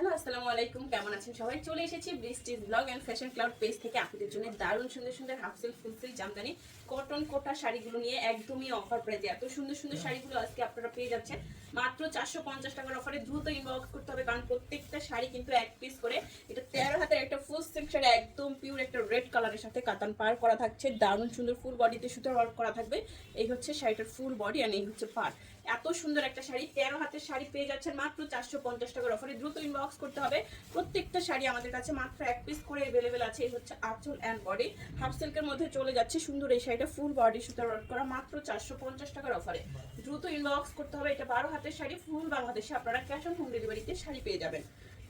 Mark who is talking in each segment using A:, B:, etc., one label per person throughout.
A: Hello আসসালামু আলাইকুম, কেমন আছেন সবাই? চলে এসেছি Brishti's blog and fashion cloud page থেকে আপনাদের জন্য দারুণ সুন্দর সুন্দর half silk full silk Jamdani cotton kota শাড়িগুলো নিয়ে একদমই অফার প্রাইজে এত সুন্দর সুন্দর শাড়িগুলো আজকে আপনারা পেয়ে যাচ্ছেন মাত্র 450 টাকার অফারে। দ্রুত ইনবক্স করতে হবে কারণ প্রত্যেকটা শাড়ি কিন্তু এক পিস করে। এটা 13 হাতের একটা ফুল সিল্ক শাড়ি, একদম পিওর একটা রেড কালারের সাথে কাতান পার করা থাকছে, দারুণ সুন্দর ফুল বডিতে সুতার ওয়ার্ক করা থাকবে। এই হচ্ছে শাড়িটার ফুল বডি আর এই হচ্ছে পার। এত সুন্দর একটা শাড়ি 13 হাতের শাড়ি পেয়ে যাচ্ছেন মাত্র 450 টাকার অফারে। দ্রুত ইনবক্স করতে হবে। প্রত্যেকটা শাড়ি আমাদের কাছে মাত্র এক পিস করে अवेलेबल আছে। এই হচ্ছে আঁচল এন্ড বডি, হাফ সিল্কের মধ্যে চলে যাচ্ছে সুন্দর এই শাড়িটা ফুল বডি সুতার ওয়ার্ক করা মাত্র 450 টাকার অফারে। দ্রুত ইনবক্স করতে হবে। এটা 12 হাতের শাড়ি, ফুল বাংলাদেশে আপনারা ক্যাশ অন হোম ডেলিভারিতে শাড়ি পেয়ে যাবেন।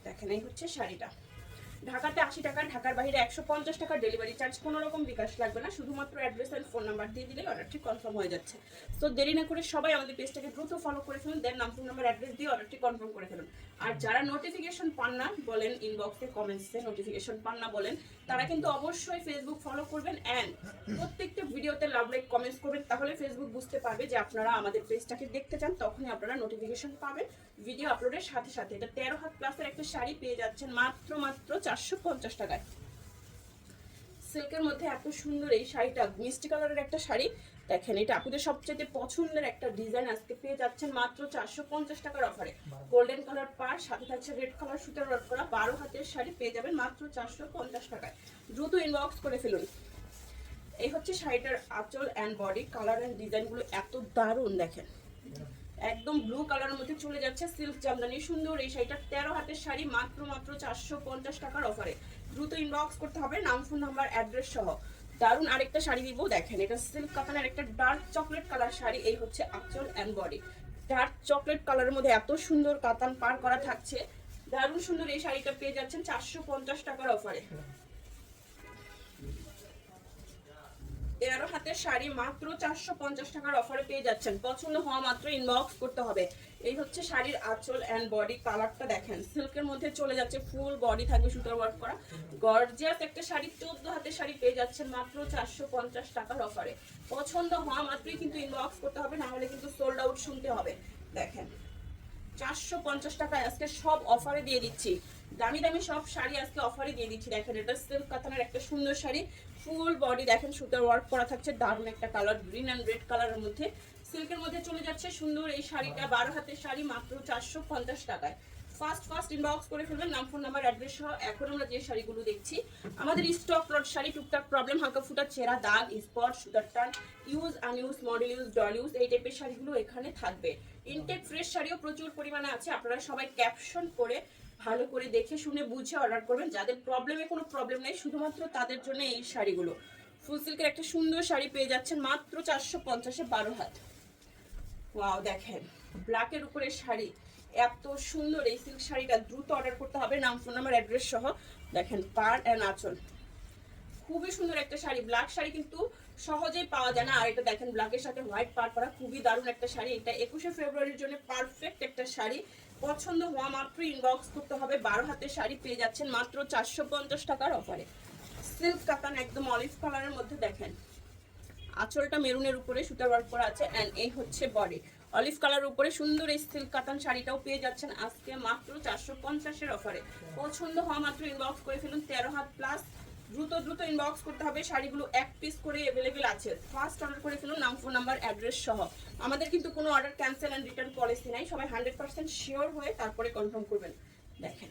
A: দেখেন এই হচ্ছে শাড়িটা। ঢাকাতে 80 টাকা, ঢাকার বাইরে 150 টাকা ডেলিভারি চার্জ, কোনো রকম বিকাশ লাগবে না, শুধুমাত্র অ্যাড্রেস এন্ড ফোন নাম্বার দিয়ে দিলে অর্ডারটি কনফার্ম হয়ে যাচ্ছে। তো দেরি না করে সবাই আমাদের পেজটাকে দ্রুত ফলো করে ফেলুন, দেন নাম ফোন নাম্বার অ্যাড্রেস দিয়ে অর্ডারটি কনফার্ম করে ফেলুন। আর যারা নোটিফিকেশন পান না বলেন, ইনবক্সে কমেন্টসে নোটিফিকেশন পান না বলেন, তারা কিন্তু অবশ্যই ফেসবুক ফলো করবেন এন্ড প্রত্যেকটা ভিডিওতে লাভ লাইক কমেন্টস করবেন, তাহলে ফেসবুক বুঝতে পারবে যে আপনারা আমাদের পেজটাকে দেখতে চান, তখনই আপনারা নোটিফিকেশন পাবেন ভিডিও আপলোডের সাথে সাথে। এটা 13 হাত প্লাসের একটা শাড়ি পেয়ে যাচ্ছেন মাত্র 450 টাকায়। সিল্কের মধ্যে এত সুন্দর এই শাড়িটা, মিষ্টি কালারের একটা শাড়ি। দেখেন এটা আপনাদের সবচেয়ে পছন্দের একটা ডিজাইন, আজকে পেয়ে যাচ্ছেন মাত্র 450 টাকার অফারে। গোল্ডেন কালার পার, সাথে থাকছে রেড কালার সুতার ওয়ার্ক করা 12 হাতের শাড়ি পেয়ে যাবেন মাত্র 450 টাকায়। দ্রুত ইনবক্স করে ফেলুন। এই হচ্ছে শাড়িটার আঁচল এন্ড বডি, কালার এন্ড ডিজাইনগুলো এত দারুণ। দেখেন একদম ব্লু কালারের মধ্যে চলে যাচ্ছে সিল্ক জামদানি সুন্দর এই শাড়িটা 13 হাতের শাড়ি মাত্র 450 টাকার অফারে। দ্রুত ইনবক্স করতে হবে নাম ফোন নাম্বার অ্যাড্রেস সহ। দারুণ আরেকটা শাড়ি দিব, দেখেন এটা সিল্ক কাতানের একটা ডার্ক চকলেট কালার শাড়ি। এই হচ্ছে আঁচল এন্ড বডি, ডার্ক চকলেট কালারের মধ্যে এত সুন্দর কাতান পার করা থাকছে, দারুণ সুন্দর এই শাড়িটা পেয়ে যাচ্ছেন 450 টাকার অফারে। 13 হাতের শাড়ি মাত্র 450 টাকার অফারে পেয়ে যাচ্ছেন। পছন্দ হওয়া মাত্র ইনবক্স করতে হবে। এই হচ্ছে শাড়ির আঁচল এন্ড বডি, কালারটা দেখেন সিল্কের মধ্যে চলে যাচ্ছে, ফুল বডি থাকবে সুতার ওয়ার্ক করা, গর্জিয়াস একটা শাড়ি। 14 হাতের শাড়ি পেয়ে যাচ্ছেন মাত্র 450 টাকার অফারে। পছন্দ হওয়া মাত্রই কিন্তু ইনবক্স করতে হবে, না হলে কিন্তু সোল্ড আউট শুনতে হবে। দেখেন 450 টাকায় আজকে সব অফারে দিয়ে দিচ্ছি, দামি দামি সব শাড়ি আজকে অফারে দিয়ে দিচ্ছি। দেখেন এটা সিল্ক কাতানের একটা সুন্দর শাড়ি, ফুল বডি দেখেন সুতার ওয়ার্ক করা থাকছে, দারুণ একটা কালার, গ্রিন এন্ড রেড কালারের মধ্যে সিল্কের মধ্যে চলে যাচ্ছে সুন্দর এই শাড়িটা। 12 হাতের শাড়ি মাত্র 450 টাকায়। ফার্স্ট ইনবক্স করে ফেলবেন নাম ফোন নাম্বার অ্যাড্রেস সহ। এখন আমরা যে শাড়িগুলো দেখছি আমাদের স্টক লট শাড়ি, টুকটাক প্রবলেম, হালকা ফুটা ছেঁড়া দাগ, স্পট, সুতার টান, use আনইউজ, model use, doll use, এই টাইপের শাড়িগুলো এখানে থাকবে। ইনটেক ফ্রেশ শাড়িও প্রচুর পরিমাণে আছে, আপনারা সবাই ক্যাপশন করে ভালো করে দেখে শুনে বুঝে অর্ডার করবেন। যাদের প্রবলেমে কোনো প্রবলেম নেই শুধুমাত্র তাদের জন্য এই শাড়িগুলো। ফুল সিল্কের একটা সুন্দর শাড়ি পেয়ে যাচ্ছেন মাত্র 450-এ 12 হাত। ওয়াও দেখেন ব্ল্যাকের উপরে শাড়ি, এত সুন্দর এই সিল্ক শাড়িটা দ্রুত অর্ডার করতে হবে নাম ফোন নাম্বার অ্যাড্রেস সহ। দেখেন পার এন্ড আঁচল, খুবই সুন্দর একটা শাড়ি। ব্ল্যাক শাড়ি কিন্তু সহজেই পাওয়া যায় না, আর এটা দেখেন ব্ল্যাকের সাথে হোয়াইট পার করা, খুবই দারুণ একটা শাড়ি। এটা 21শে ফেব্রুয়ারির জন্য পারফেক্ট একটা শাড়ি। পছন্দ হওয়া মাত্র ইনবক্স করতে হবে। 12 হাতের শাড়ি পেয়ে যাচ্ছেন মাত্র 450 টাকার অফারে। সিল্ক কাতান একদম অলিভ কালারের মধ্যে, দেখেন আঁচলটা মেরুনের উপরে সুতার ওয়ার্ক করা আছে এন্ড এই হচ্ছে বডি, অলিভ কালার উপরে সুন্দর এই সিল্ক কাতান শাড়িটাও পেয়ে যাচ্ছেন আজকে মাত্র 450-এর অফারে। পছন্দ হওয়া মাত্র ইনবক্স করে ফেলুন। 13 হাত প্লাস, দ্রুত ইনবক্স করতে হবে। শাড়িগুলো এক পিস করে अवेलेबल আছে। ফার্স্ট অর্ডার করে ফেলুন নাম ফোন নাম্বার অ্যাড্রেস সহ। আমাদের কিন্তু কোনো order cancel and return policy নাই, সবাই 100% শিওর হয়ে তারপরে কনফার্ম করবেন। দেখেন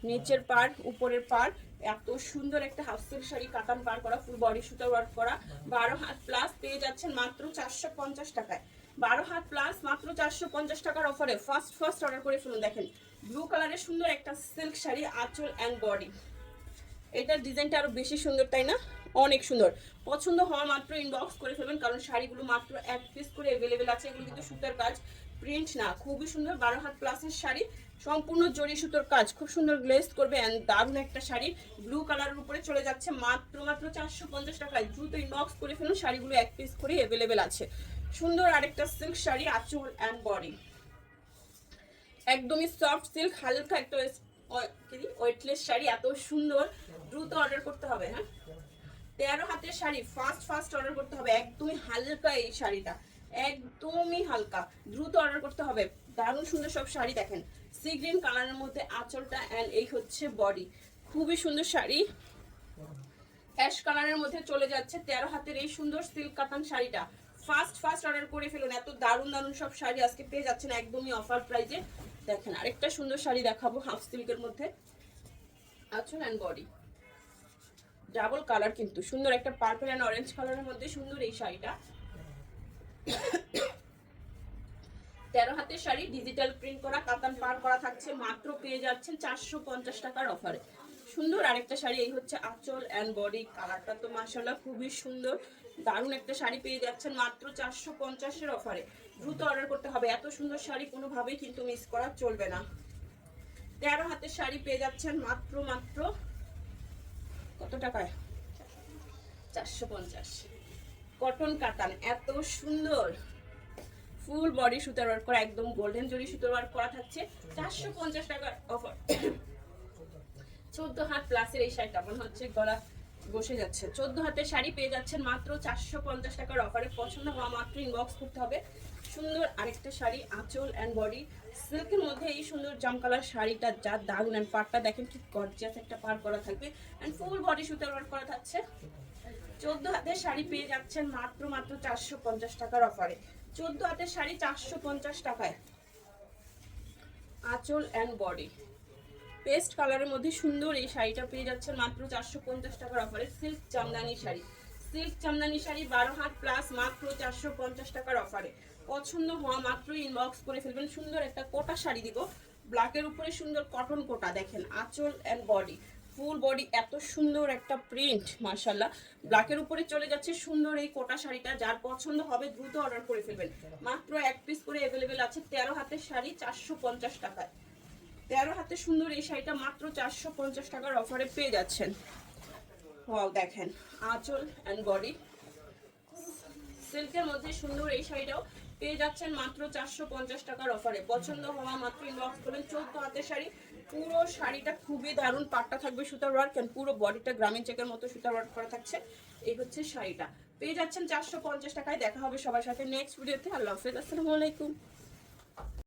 A: নিচের পার উপরের পার, এত সুন্দর একটা হাফ সিল্ক শাড়ি, কাতান পার করা, ফুল বডি সুতার ওয়ার্ক করা, 12 হাত প্লাস পেয়ে যাচ্ছেন মাত্র 450 টাকায়। 12 হাত প্লাস মাত্র 450 টাকার অফারে ফার্স্ট অর্ডার করে ফেলুন। দেখেন ব্লু কালারের সুন্দর একটা সিল্ক শাড়ি, আঁচল এন্ড বডি, এটার ডিজাইনটা আরো বেশি সুন্দর তাই না? অনেক সুন্দর। পছন্দ হওয়া মাত্র ইনবক্স করে ফেলবেন, কারণ শাড়িগুলো মাত্র এক পিস করে अवेलेबल আছে। এগুলো কিন্তু সুতার কাজ, প্রিন্ট না, খুবই সুন্দর। 12 হাত প্লাসের শাড়ি, সম্পূর্ণ জরি সুতোর কাজ, খুব সুন্দর গ্লেজ করবে এন্ড দারুণ একটা শাড়ি। ব্লু কালারের উপরে চলে যাচ্ছে মাত্র 450 টাকায়। দ্রুত ইনবক্স করে ফেলুন, শাড়িগুলো এক পিস করে अवेलेबल আছে। সুন্দর আরেকটা সিল্ক শাড়ি, আঁচল এন্ড বডি, একদমই সফট সিল্ক, হালকা একটা ওয়েটলেস শাড়ি, এত সুন্দর। দ্রুত অর্ডার করতে হবে। হ্যাঁ 13 হাতের শাড়ি, ফার্স্ট অর্ডার করতে হবে। একদমই হালকা এই শাড়িটা, একদমই হালকা, দ্রুত অর্ডার করতে হবে। দারুণ সুন্দর সব শাড়ি। দেখেন সি গ্রিন কালারের মধ্যে আঁচলটা অ্যান্ড এই হচ্ছে বডি। খুবই সুন্দর শাড়ি, অ্যাশ কালারের মধ্যে চলে যাচ্ছে 13 হাতের এই সুন্দর সিল্ক কাতান শাড়িটা। ফার্স্ট অর্ডার করে ফেলুন, এত দারুণ দারুণ সব শাড়ি আজকে পেয়ে যাচ্ছেন একদমই অফার প্রাইজে। দেখেন আরেকটা সুন্দর শাড়ি দেখাবো হাফ সিল্কের মধ্যে, আঁচল অ্যান্ড বডি ডাবল কালার, কিন্তু সুন্দর একটা পার্পল অ্যান্ড অরেঞ্জ কালারের মধ্যে সুন্দর এই শাড়িটা। 13 হাতের শাড়ি, ডিজিটাল প্রিন্ট করা, কাতান পার করা থাকছে, মাত্র পেয়ে যাচ্ছেন 450 টাকার অফারে। সুন্দর আরেকটা শাড়ি, এই হচ্ছে আঁচল অ্যান্ড বডি, কালারটা তো মাশাআল্লাহ খুবই সুন্দর, দারুণ একটা শাড়ি পেয়ে যাচ্ছেন মাত্র 450-এর অফারে। দ্রুত অর্ডার করতে হবে, এত সুন্দর শাড়ি কোনোভাবেই কিন্তু মিস করা চলবে না। 13 হাতের শাড়ি পেয়ে যাচ্ছেন মাত্র কত টাকায়? 450। কটন কাতান, এত সুন্দর ফুল বডি সুতার ওয়ার্ক করা, একদম গোল্ডেন জরি সুতার ওয়ার্ক করা থাকছে, 450 টাকার অফার। 14 হাত প্লাসের এই শাড়িটা মনে হচ্ছে গলা বসে যাচ্ছে। 14 হাতের শাড়ি পেয়ে যাচ্ছেন মাত্র 450 টাকার অফারে। পছন্দ হওয়া মাত্র ইনবক্স করতে হবে। সুন্দর আরেকটা শাড়ি, আঁচল অ্যান্ড বডি সিল্কের মধ্যে এই সুন্দর জাম কালার শাড়িটা, যা দারুণ, অ্যান্ড পাড়টা দেখেন কি গর্জিয়াস একটা পার করা থাকবে, অ্যান্ড ফুল বডি সুতার ওয়ার্ক করা থাকছে। 14 হাতের শাড়ি পেয়ে যাচ্ছেন মাত্র 450 টাকার অফারে। 14 হাতের শাড়ি 450 টাকায়, আঁচল অ্যান্ড বডি পেস্ট কালারের মধ্যে সুন্দর এই শাড়িটা পেয়ে যাচ্ছেন মাত্র 450 টাকার অফারে। Silk Jamdani sari, silk Jamdani sari 12 had plus, মাত্র 450 টাকার অফারে। পছন্দ হওয়া মাত্র ইনবক্স করে ফেলবেন। সুন্দর একটা কোটা শাড়ি দিব, ব্ল্যাকের উপরে সুন্দর কটন কোটা, দেখেন আঁচল অ্যান্ড বডি, ফুল বডি, এত সুন্দর একটা প্রিন্ট মাশাআল্লাহ। ব্ল্যাকের উপরে চলে যাচ্ছে সুন্দর এই কোটা শাড়িটা, যার পছন্দ হবে দ্রুত অর্ডার করে ফেলবেন। মাত্র এক পিস করে অ্যাভেলেবেল আছে। 13 হাতের শাড়ি 450 টাকায়, 13 হাতে সুন্দর এই শাড়িটা মাত্র 450 টাকার অফারে পেয়ে যাচ্ছেন। ওয়াও, দেখেন আঁচল অ্যান্ড বডি সিল্কের মধ্যে সুন্দর এই শাড়িটাও পেয়ে যাচ্ছেন মাত্র 450 টাকার অফারে। পছন্দ হওয়া মাত্র ইনবক্স করবেন। 14 হাতের শাড়ি, পুরো শাড়িটা খুবই দারুণ, পাটটা থাকবে সুতার ওয়ার্ক, এন্ড পুরো বডিটা গ্রামীণ চেকের মতো সুতার ওয়ার্ক করা থাকছে। এই হচ্ছে শাড়িটা, পেয়ে যাচ্ছেন 450 টাকায়। দেখা হবে সবার সাথে নেক্সট ভিডিওতে। আল্লাহ হাফেজ, আসসালামু আলাইকুম।